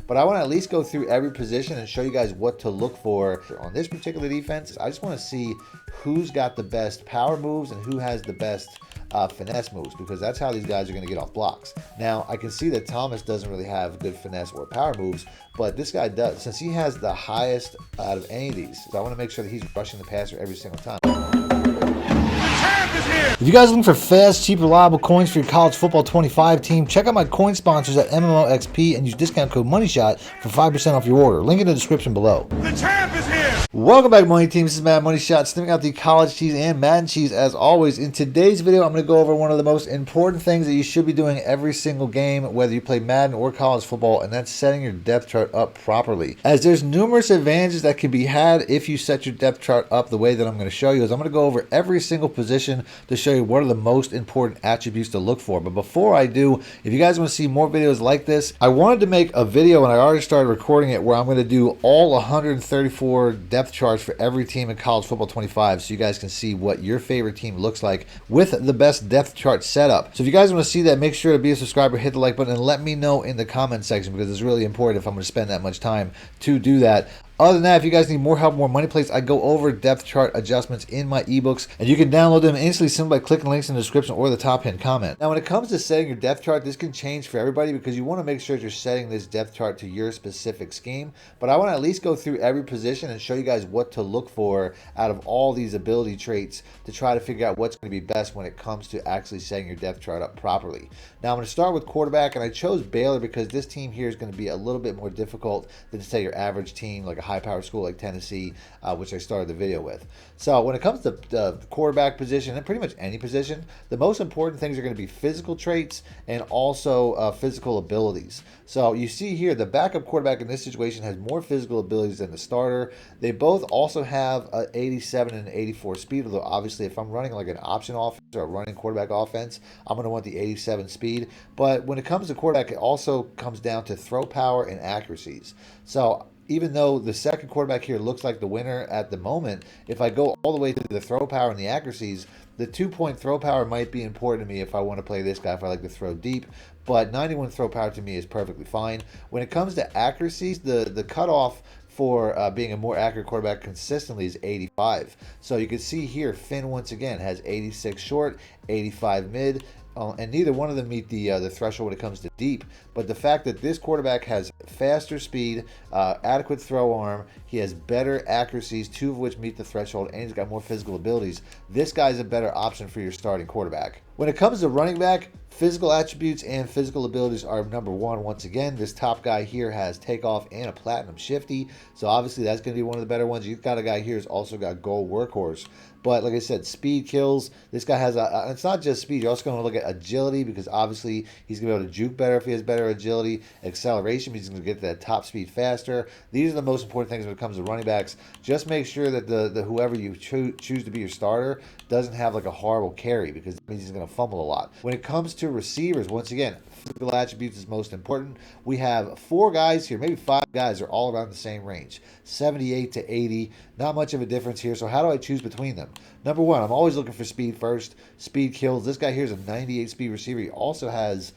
but I want to at least go through every position and show you guys what to look for on this particular defense. I just want to see who's got the best power moves and who has the best finesse moves, because that's how these guys are going to get off blocks. Now, I can see that Thomas doesn't really have good finesse or power moves, but this guy does, since he has the highest out of any of these. So I want to make sure that he's rushing the passer every single time. If you guys are looking for fast, cheap, reliable coins for your college football 25 team, check out my coin sponsors at MMOXP and use discount code MONEYSHOT for 5% off your order. Link in the description below. The champ is here! Welcome back, Money Team. This is Madden Money Shot, sniffing out the college cheese and Madden cheese as always. In today's video, I'm going to go over one of the most important things that you should be doing every single game, whether you play Madden or college football, and that's setting your depth chart up properly. As there's numerous advantages that can be had if you set your depth chart up the way that I'm going to show you. Is I'm going to go over every single position to show you what are the most important attributes to look for. But before I do, if you guys want to see more videos like this, I wanted to make a video, and I already started recording it, where I'm going to do all 134 depth charts for every team in college football 25, so you guys can see what your favorite team looks like with the best depth chart setup. So if you guys want to see that, make sure to be a subscriber, hit the like button, and let me know in the comment section, because it's really important if I'm going to spend that much time to do that. Other than that, if you guys need more help, more money plays, I go over depth chart adjustments in my ebooks, and you can download them instantly simply by clicking links in the description or the top pinned comment. Now, when it comes to setting your depth chart, this can change for everybody, because you want to make sure that you're setting this depth chart to your specific scheme. But I want to at least go through every position and show you guys what to look for out of all these ability traits to try to figure out what's going to be best when it comes to actually setting your depth chart up properly. Now, I'm going to start with quarterback, and I chose Baylor because this team here is going to be a little bit more difficult than, say, your average team, like a high-powered school like Tennessee, which I started the video with. So when it comes to the quarterback position, and pretty much any position, the most important things are going to be physical traits and also physical abilities. So you see here, the backup quarterback in this situation has more physical abilities than the starter. They both also have 87 and 84 speed, although obviously if I'm running like an option offense or a running quarterback offense, I'm going to want the 87 speed. But when it comes to quarterback, it also comes down to throw power and accuracies. So even though the second quarterback here looks like the winner at the moment, if I go all the way to the throw power and the accuracies, the 2-point throw power might be important to me if I want to play this guy, if I like to throw deep. But 91 throw power to me is perfectly fine. When it comes to accuracies, the cutoff for being a more accurate quarterback consistently is 85. So you can see here, Finn once again has 86 short, 85 mid, and neither one of them meet the threshold when it comes to deep. But the fact that this quarterback has faster speed, adequate throw arm, he has better accuracies, 2 of which meet the threshold, and he's got more physical abilities, this guy's a better option for your starting quarterback. When it comes to running back, physical attributes and physical abilities are number one. Once again, this top guy here has takeoff and a platinum shifty, so obviously that's going to be one of the better ones. You've got a guy here who's also got gold workhorse. But like I said, speed kills. This guy has it's not just speed. You're also going to look at agility, because obviously he's going to be able to juke better if he has better agility. Acceleration means he's going to get to that top speed faster. These are the most important things when it comes to running backs. Just make sure that the whoever you choose to be your starter doesn't have like a horrible carry, because it means he's going to fumble a lot. When it comes to receivers, once again, physical attributes is most important. We have 4 guys here, maybe 5 guys are all around the same range, 78 to 80. Not much of a difference here. So how do I choose between them? Number one, I'm always looking for speed first. Speed kills. This guy here is a 98 speed receiver. He also has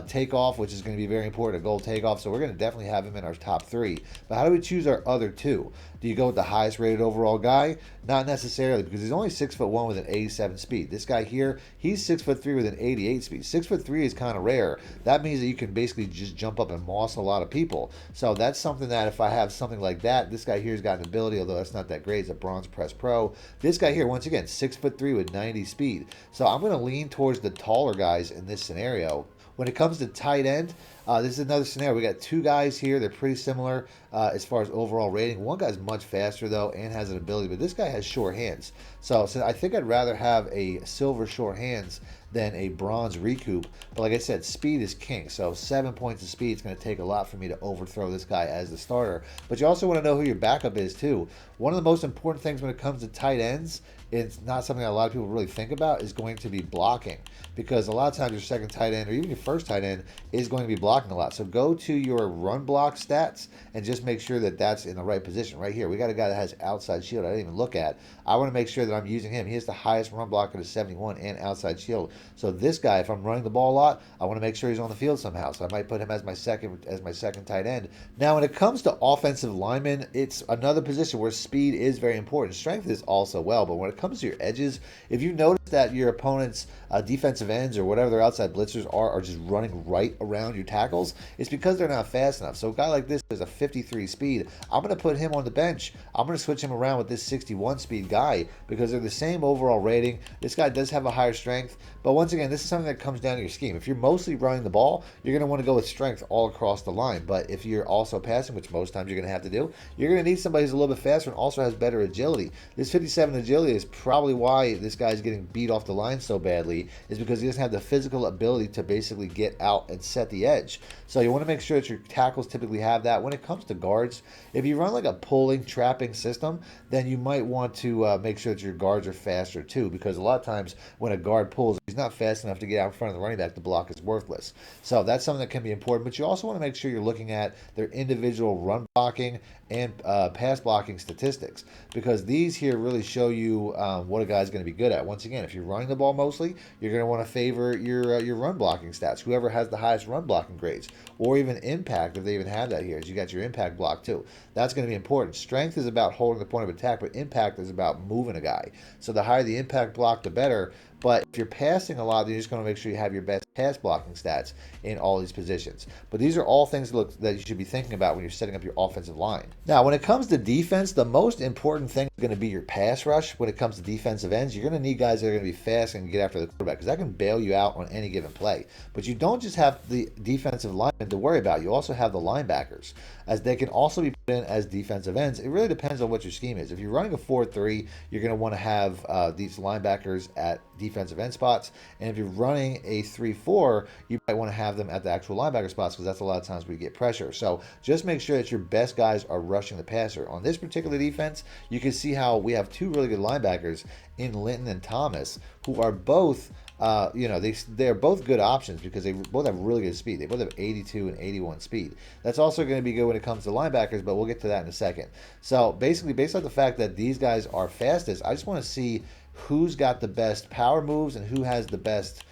takeoff, which is going to be very important, a gold takeoff. So we're going to definitely have him in our top 3. But how do we choose our other 2? Do you go with the highest rated overall guy? Not necessarily, because he's only 6'1" with an 87 speed. This guy here, he's 6'3" with an 88 speed. 6'3" is kind of rare. That means that you can basically just jump up and moss a lot of people. So that's something that if I have something like that, this guy here's got an ability, although that's not that great. It's a bronze press pro. This guy here, once again, 6'3" with 90 speed. So I'm going to lean towards the taller guys in this scenario. When it comes to tight end, this is another scenario. We got 2 guys here. They're pretty similar as far as overall rating. One guy's much faster, though, and has an ability, but this guy has short hands. So I think I'd rather have a silver short hands than a bronze recoup. But like I said, speed is king. So 7 points of speed is going to take a lot for me to overthrow this guy as the starter. But you also want to know who your backup is, too. One of the most important things when it comes to tight ends, it's not something that a lot of people really think about, is going to be blocking. Because a lot of times your second tight end, or even your first tight end, is going to be blocking. blocking a lot. So go to your run block stats and just make sure that that's in the right position. Right here, we got a guy that has outside shield I didn't even look at. I want to make sure that I'm using him. He has the highest run block at a 71 and outside shield. So this guy, if I'm running the ball a lot, I want to make sure he's on the field somehow. So I might put him as my second tight end. Now, when it comes to offensive linemen, it's another position where speed is very important. Strength is also well, but when it comes to your edges, if you notice that your opponent's defensive ends or whatever their outside blitzers are just running right around your tackles, it's because they're not fast enough. So a guy like this has a 53 speed. I'm going to put him on the bench. I'm going to switch him around with this 61 speed guy because they're the same overall rating. This guy does have a higher strength, but once again, this is something that comes down to your scheme. If you're mostly running the ball, you're going to want to go with strength all across the line. But if you're also passing, which most times you're going to have to do, you're going to need somebody who's a little bit faster and also has better agility. This 57 agility is probably why this guy's getting beat off the line so badly, is because he doesn't have the physical ability to basically get out and set the edge. So you want to make sure that your tackles typically have that. When it comes to guards, if you run like a pulling, trapping system, then you might want to make sure that your guards are faster too, because a lot of times when a guard pulls, he's not fast enough to get out in front of the running back. The block is worthless. So that's something that can be important, but you also want to make sure you're looking at their individual run blocking and pass blocking statistics, because these here really show you what a guy's going to be good at. Once again, if you're running the ball mostly, you're going to want to favor your run blocking stats. Whoever has the highest run blocking grades, or even impact, if they even have that here, is you got your impact block too. That's going to be important. Strength is about holding the point of attack, but impact is about moving a guy. So the higher the impact block, the better. But if you're passing a lot, you're just going to make sure you have your best pass blocking stats in all these positions. But these are all things that you should be thinking about when you're setting up your offensive line. Now, when it comes to defense, the most important thing is going to be your pass rush. When it comes to defensive ends, you're going to need guys that are going to be fast and get after the quarterback, because that can bail you out on any given play. But you don't just have the defensive linemen to worry about. You also have the linebackers, as they can also be put in as defensive ends. It really depends on what your scheme is. If you're running a 4-3, you're going to want to have these linebackers at defensive end spots, and if you're running a 3-4, you might want to have them at the actual linebacker spots, because that's a lot of times where you get pressure. So just make sure that your best guys are rushing the passer. On this particular defense, you can see how we have two really good linebackers in Linton and Thomas, who are both they're both good options because they both have really good speed. They both have 82 and 81 speed. That's also going to be good when it comes to linebackers, but we'll get to that in a second. So basically, based on the fact that these guys are fastest, I just want to see who's got the best power moves and who has the best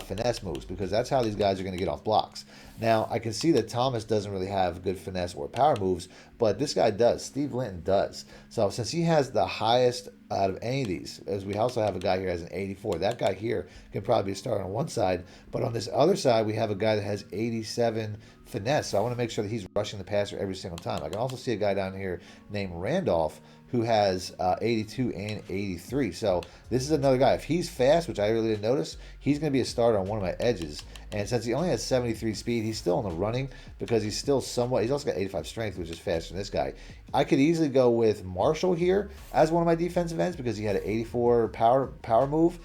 finesse moves, because that's how these guys are going to get off blocks. Now, I can see that Thomas doesn't really have good finesse or power moves, but this guy does. Steve Linton does. So since he has the highest out of any of these, as we also have a guy here that has an 84. That guy here can probably be a starter on one side, but on this other side, we have a guy that has 87 finesse. So I want to make sure that he's rushing the passer every single time. I can also see a guy down here named Randolph who has 82 and 83. So this is another guy. If he's fast, which I really didn't notice, he's going to be a starter on one of my edges. And since he only has 73 speed, he's still in the running because he's still somewhat, he's also got 85 strength, which is faster than this guy. I could easily go with Marshall here as one of my defensive ends because he had an 84 power move,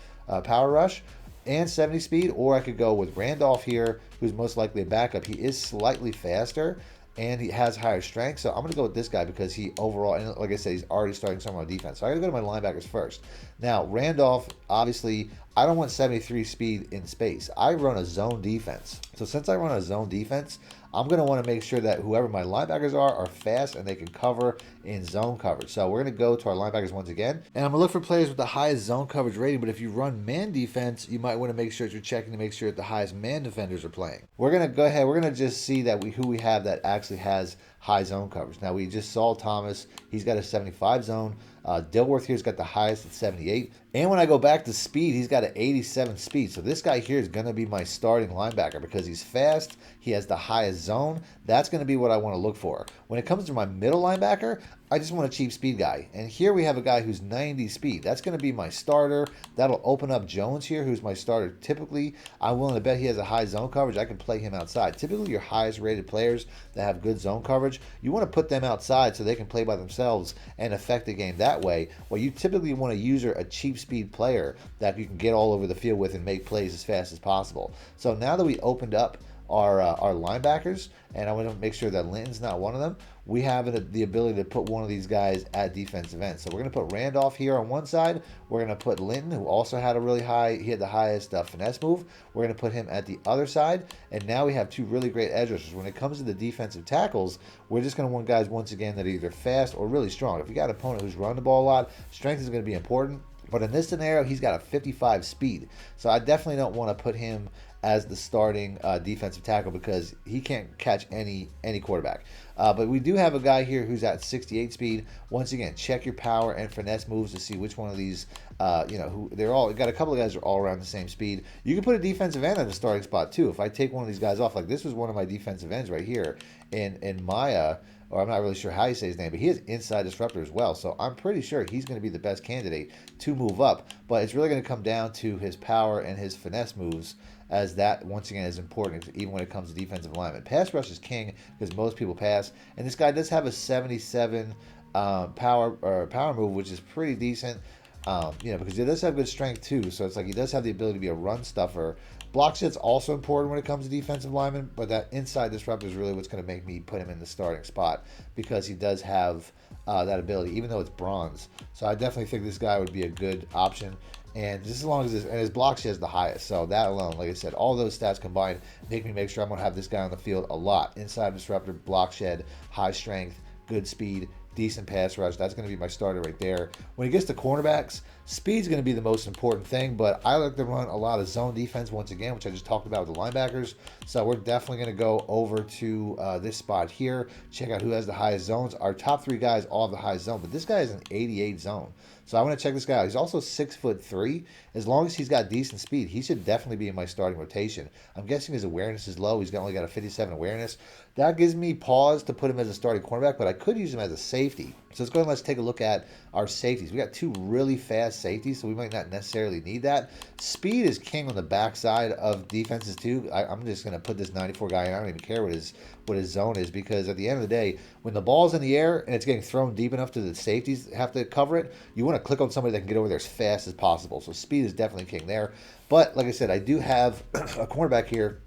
power rush, and 70 speed. Or I could go with Randolph here, who's most likely a backup. He is slightly faster, and he has higher strength. So I'm going to go with this guy because he overall, and like I said, he's already starting somewhere on defense. So I got to go to my linebackers first. Now, Randolph, obviously, I don't want 73 speed in space. I run a zone defense. So since I run a zone defense, I'm going to want to make sure that whoever my linebackers are fast and they can cover in zone coverage. So we're going to go to our linebackers once again. And I'm going to look for players with the highest zone coverage rating. But if you run man defense, you might want to make sure that you're checking to make sure that the highest man defenders are playing. We're going to go ahead. We're going to just see that who we have that actually has high zone coverage. Now, we just saw Thomas. He's got a 75 zone. Dilworth here's got the highest at 78. And when I go back to speed, he's got an 87 speed. So this guy here is going to be my starting linebacker because he's fast. He has the highest zone. That's going to be what I want to look for. When it comes to my middle linebacker, I just want a cheap speed guy. And here we have a guy who's 90 speed. That's going to be my starter. That'll open up Jones here, who's my starter. Typically, I'm willing to bet he has a high zone coverage. I can play him outside. Typically, your highest rated players that have good zone coverage, you want to put them outside so they can play by themselves and affect the game that way. Well, you typically want to use a cheap speed player that you can get all over the field with and make plays as fast as possible. So now that we opened up our linebackers, and I want to make sure that Linton's not one of them. We have the ability to put one of these guys at defensive end. So we're going to put Randolph here on one side. We're going to put Linton, who also had a really high, he had the highest finesse move. We're going to put him at the other side. And now we have two really great edge rushers. When it comes to the defensive tackles, we're just going to want guys, once again, that are either fast or really strong. If you got an opponent who's run the ball a lot, strength is going to be important. But in this scenario, he's got a 55 speed. So I definitely don't want to put him as the starting defensive tackle because he can't catch any quarterback. But we do have a guy here who's at 68 speed. Once again, check your power and finesse moves to see which one of these, who they're all, got a couple of guys who are all around the same speed. You can put a defensive end at the starting spot too. If I take one of these guys off, like this was one of my defensive ends right here in Maya, or I'm not really sure how you say his name, but he has inside disruptor as well. So I'm pretty sure he's going to be the best candidate to move up. But it's really going to come down to his power and his finesse moves, as that, once again, is important even when it comes to defensive alignment. Pass rush is king because most people pass. And this guy does have a 77 power move, which is pretty decent. Because he does have good strength too. So it's like he does have the ability to be a run stuffer. Block shit's also important when it comes to defensive linemen, but that inside disruptor is really what's going to make me put him in the starting spot because he does have that ability, even though it's bronze. So I definitely think this guy would be a good option. And just as long as his block shit is the highest. So that alone, like I said, all those stats combined make sure I'm going to have this guy on the field a lot. Inside disruptor, block shed, high strength, good speed, decent pass rush. That's going to be my starter right there. When it gets to cornerbacks, speed's going to be the most important thing, but I like to run a lot of zone defense once again, which I just talked about with the linebackers. So we're definitely going to go over to this spot here, check out who has the highest zones. Our top three guys all have the highest zone, but this guy is an 88 zone. So I want to check this guy out. He's also 6'3". As long as he's got decent speed, he should definitely be in my starting rotation. I'm guessing his awareness is low. He's only got a 57 awareness. That gives me pause to put him as a starting cornerback, but I could use him as a safety. So let's go ahead and let's take a look at our safeties. We got two really fast safeties, so we might not necessarily need that. Speed is king on the backside of defenses too. I'm just going to put this 94 guy in. I don't even care what his zone is, because at the end of the day, when the ball's in the air and it's getting thrown deep enough to the safeties have to cover it, you want to click on somebody that can get over there as fast as possible. So speed is definitely king there. But like I said, I do have a cornerback here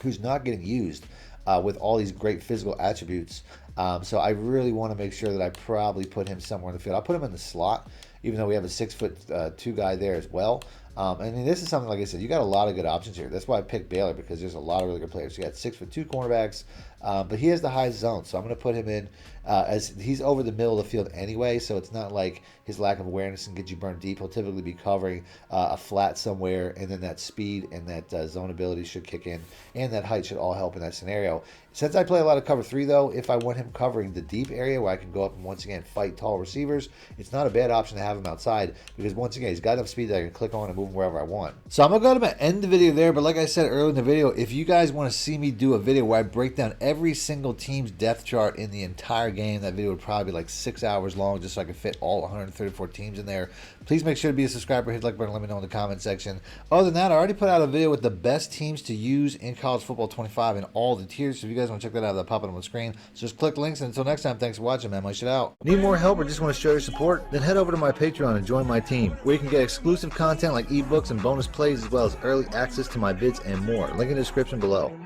who's not getting used with all these great physical attributes. So I really want to make sure that I probably put him somewhere in the field. I'll put him in the slot, even though we have a 6'2" guy there as well. And this is something, like I said, you got a lot of good options here. That's why I picked Baylor, because there's a lot of really good players. You got 6'2" cornerbacks, but he has the highest zone, so I'm going to put him in as he's over the middle of the field anyway, so it's not like his lack of awareness can get you burned deep. He'll typically be covering a flat somewhere, and then that speed and that zone ability should kick in, and that height should all help in that scenario. Since I play a lot of cover 3, though, if I want him covering the deep area where I can go up and once again fight tall receivers, it's not a bad option to have him outside, because once again, he's got enough speed that I can click on and move him wherever I want. So I'm going to end the video there, but like I said earlier in the video, if you guys want to see me do a video where I break down every single team's depth chart in the entire game, that video would probably be like 6 hours long just so I could fit all 134 teams in there. Please make sure to be a subscriber, hit the like button, let me know in the comment section. Other than that, I already put out a video with the best teams to use in college football 25 in all the tiers, so if you guys want to check that out, that'll pop up on the screen. So just click links, and until next time, thanks for watching, man. My shit out. Need more help or just want to show your support? Then head over to my Patreon and join my team, where you can get exclusive content like ebooks and bonus plays, as well as early access to my vids and more. Link in the description below.